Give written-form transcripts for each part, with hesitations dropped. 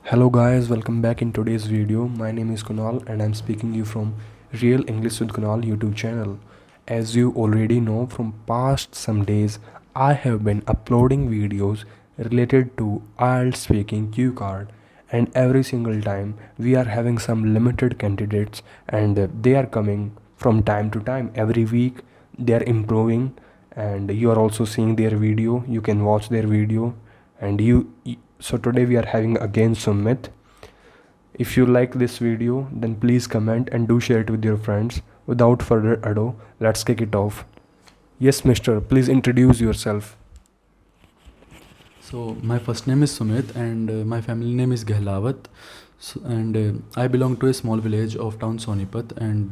Hello guys, welcome back in today's video. My name is Kunal and I'm speaking you from Real English with Kunal YouTube channel. As you already know from past some days, I have been uploading videos related to IELTS speaking cue card, and every single time we are having some limited candidates, and they are coming from time to time. Every week they are improving, and you are also seeing their video. You can watch their video, and so today we are having again Sumit. If you like this video, then please comment and do share it with your friends. Without further ado, let's kick it off. Yes, mister, please introduce yourself. So my first name is Sumit and my family name is Gehlawat. And I belong to a small village of town Sonipat, and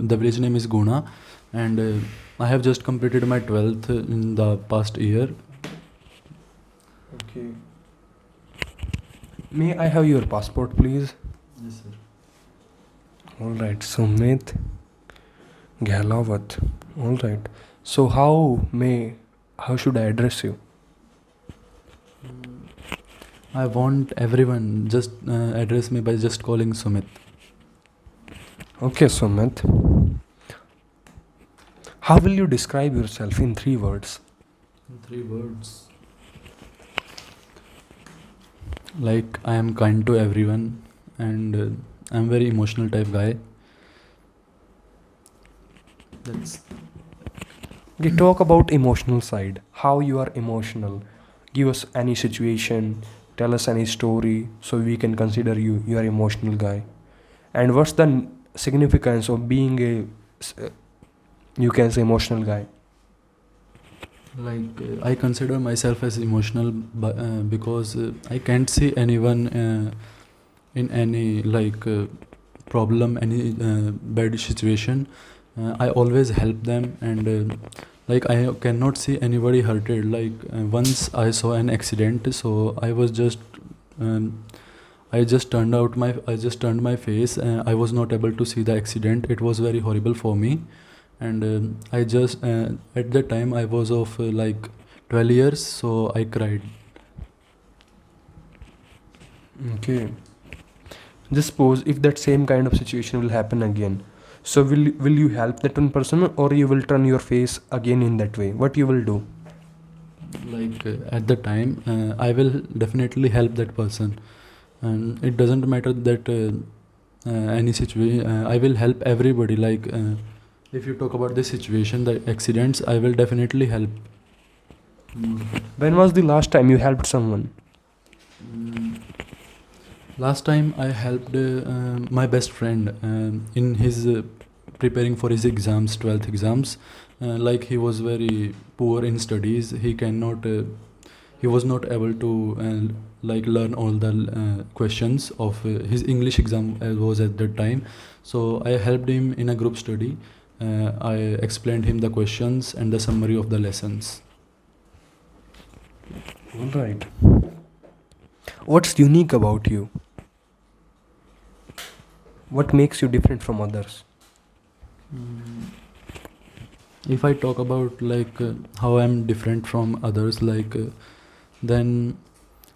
the village name is Guna. And I have just completed my 12th in the past year. Okay. May I have your passport, please? Yes, sir. Alright, Sumit Gehlawat. Alright. So how should I address you? I want everyone just address me by just calling Sumit. Okay, Sumit. How will you describe yourself in 3 words? In 3 words. Like, I am kind to everyone, and I'm very emotional type guy. That's Okay, talk about emotional side. How you are emotional. Give us any situation, tell us any story so we can consider you are emotional guy. And what's the significance of being you can say emotional guy? like I consider myself as emotional because I can't see anyone in any problem, any bad situation. I always help them, and like I cannot see anybody hurted. Once I saw an accident, so um, I just turned my face. I was not able to see the accident. It was very horrible for me, and I just at that time I was of 12 years, so I cried. Okay. Just suppose if that same kind of situation will happen again. So will you help that one person or you will turn your face again in that way? What you will do? At the time I will definitely help that person, and it doesn't matter that any situation. I will help everybody. If you talk about this situation, the accidents, I will definitely help. When was the last time you helped someone? Mm, Last time I helped my best friend in his preparing for his exams, 12th exams. He was very poor in studies. He was not able to learn all the questions of his English exam was at that time. So I helped him in a group study. I explained him the questions and the summary of the lessons. All right. What's unique about you? What makes you different from others? Mm, If I talk about how I'm different from others, then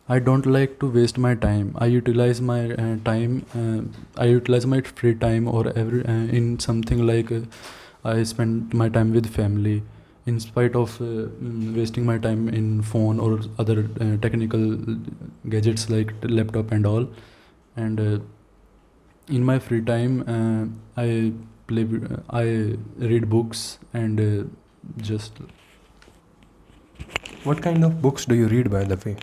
I don't like to waste my time. I utilize my time. I utilize my free time or every in something I spend my time with family, in spite of wasting my time in phone or other technical gadgets like laptop and all. And in my free time, I read books and just What kind of books do you read, by the way?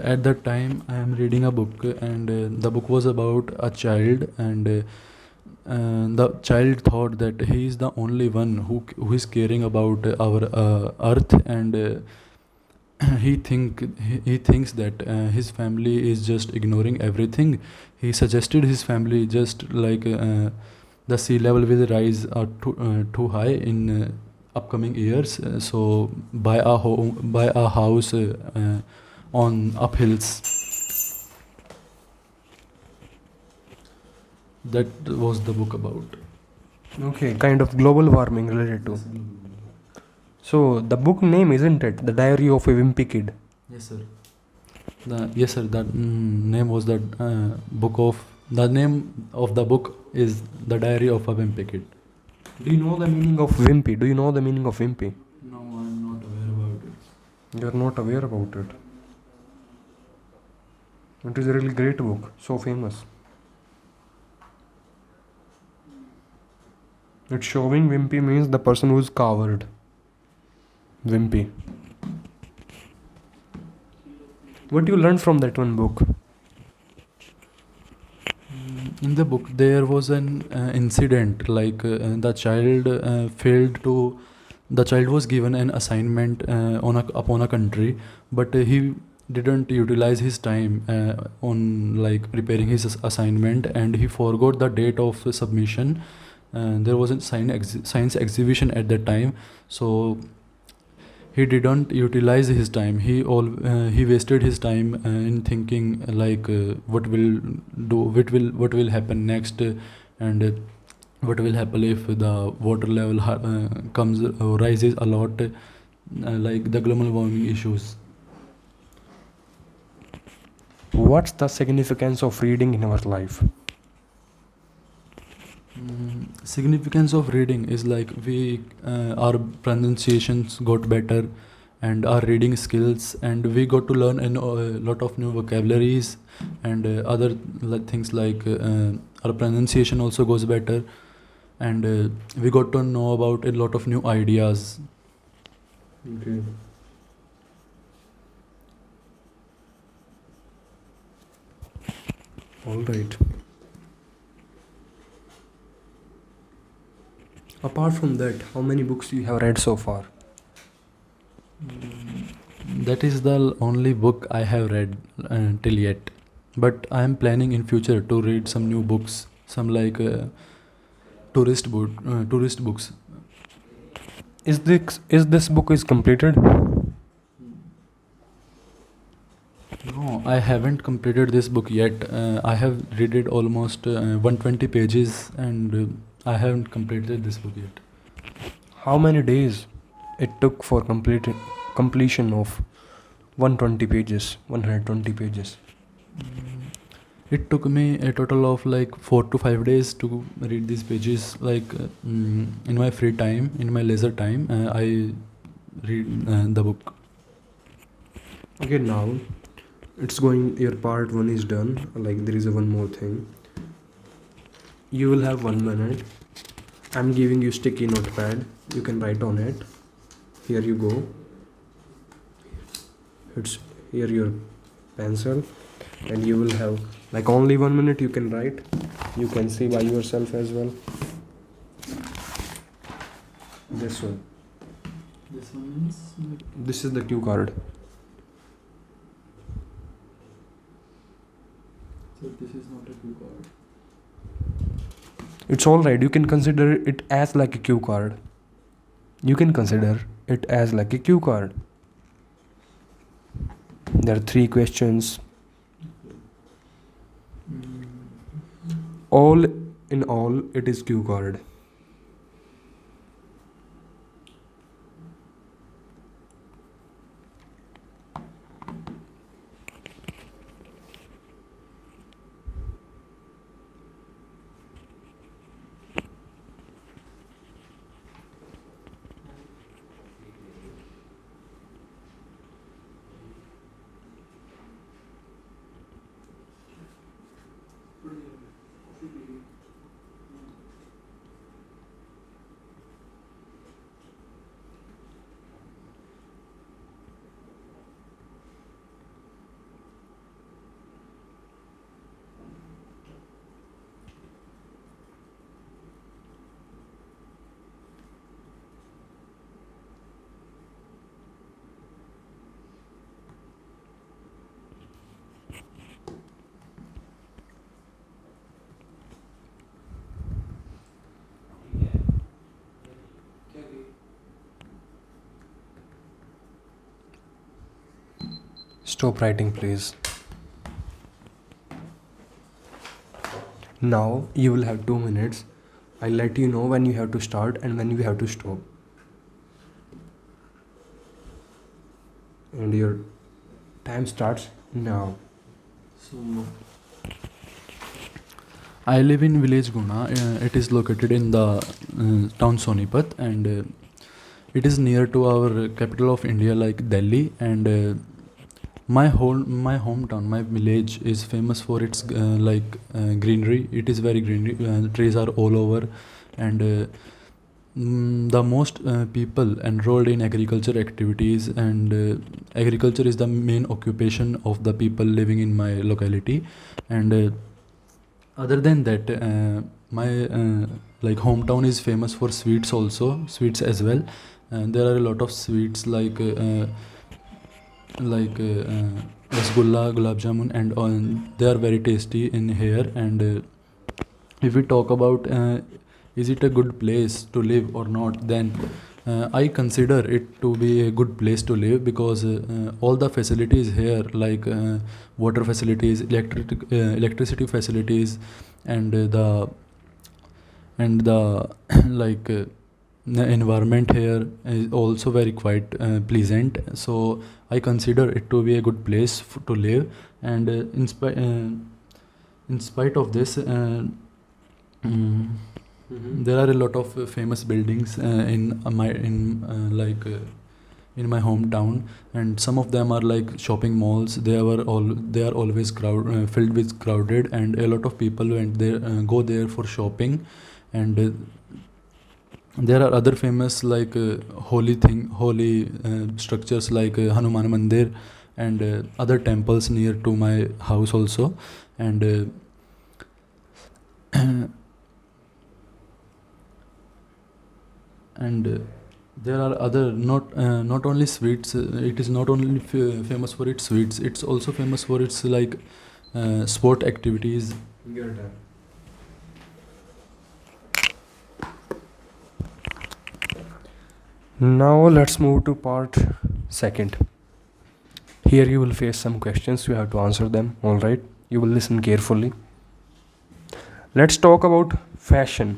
at that time I am reading a book, and the book was about a child, and the child thought that he is the only one who is caring about our earth, and he thinks that his family is just ignoring everything. He suggested his family just the sea level will rise too high in upcoming years, so buy a house on uphills. That was the book about. Okay, kind of global warming related to. So the book name isn't it? The Diary of a Wimpy Kid. Yes, sir. Yes, sir. That name was that book of the name of the book is The Diary of a Wimpy Kid. Do you know the meaning of wimpy? Do you know the meaning of wimpy? No, I'm not aware about it. You're not aware about it. It is a really great book, so famous. It's showing wimpy means the person who's coward. Wimpy. What you learned from that one book? In the book, there was an incident like the child failed to. The child was given an assignment upon a country, but he didn't utilize his time on like preparing his assignment, and he forgot the date of submission. There was a science exhibition at that time, so he didn't utilize his time. He wasted his time in thinking like what will happen next, and what will happen if the water level comes rises a lot, like the global warming issues. What's the significance of reading in our life? Significance of reading is like we our pronunciations got better, and our reading skills, and we got to learn a lot of new vocabularies, and other things like our pronunciation also goes better, and we got to know about a lot of new ideas. Okay. All right. Apart from that, how many books you have read so far? That is the only book I have read till yet, but I am planning in future to read some new books, some like tourist books. Is this book is completed? No, I haven't completed this book yet. I have read it almost 120 pages, and I haven't completed this book yet. How many days it took for completion of 120 pages, 120 pages? It took me a total of like 4 to 5 days to read these pages. Like in my free time, in my leisure time, I read the book. Okay, now it's going. Your part 1 is done. Like there is a one more thing. You will have 1 minute. I'm giving you sticky notepad. You can write on it. Here you go. It's here your pencil, and you will have like only 1 minute. You can write. You can see by yourself as well. This one. This one means This is the cue card. so this is not a cue card. It's alright. You can consider it as like a cue card. You can consider it as like a cue card. There are 3 questions. All in all, it is cue card. Stop writing, please. Now you will have 2 minutes. I'll let you know when you have to start and when you have to stop. And your time starts Now. So I live in village Guna. It is located in the town Sonipat, and it is near to our capital of India, like Delhi. And my hometown, my village is famous for its greenery. It is very greenery. Trees are all over, and the most people enrolled in agriculture activities, and agriculture is the main occupation of the people living in my locality. And other than that, my hometown is famous for sweets also, sweets as well. And there are a lot of sweets rasgulla, gulab jamun, and they are very tasty in here. And if we talk about is it a good place to live or not, then I consider it to be a good place to live, because all the facilities here, like water facilities, electricity facilities, and the the environment here is also very quite pleasant. So I consider it to be a good place to live. And in spite of this, there are a lot of famous buildings in my hometown, and some of them are like shopping malls. They are always filled with crowded, and a lot of people went there go there for shopping. And there are other famous holy structures like Hanuman Mandir, and other temples near to my house also. And and there are other, not only sweets. It is not only famous for its sweets, it's also famous for its sport activities. You're done. Now let's move to part second. Here you will face some questions, you have to answer them. All right, you will listen carefully. Let's talk about fashion.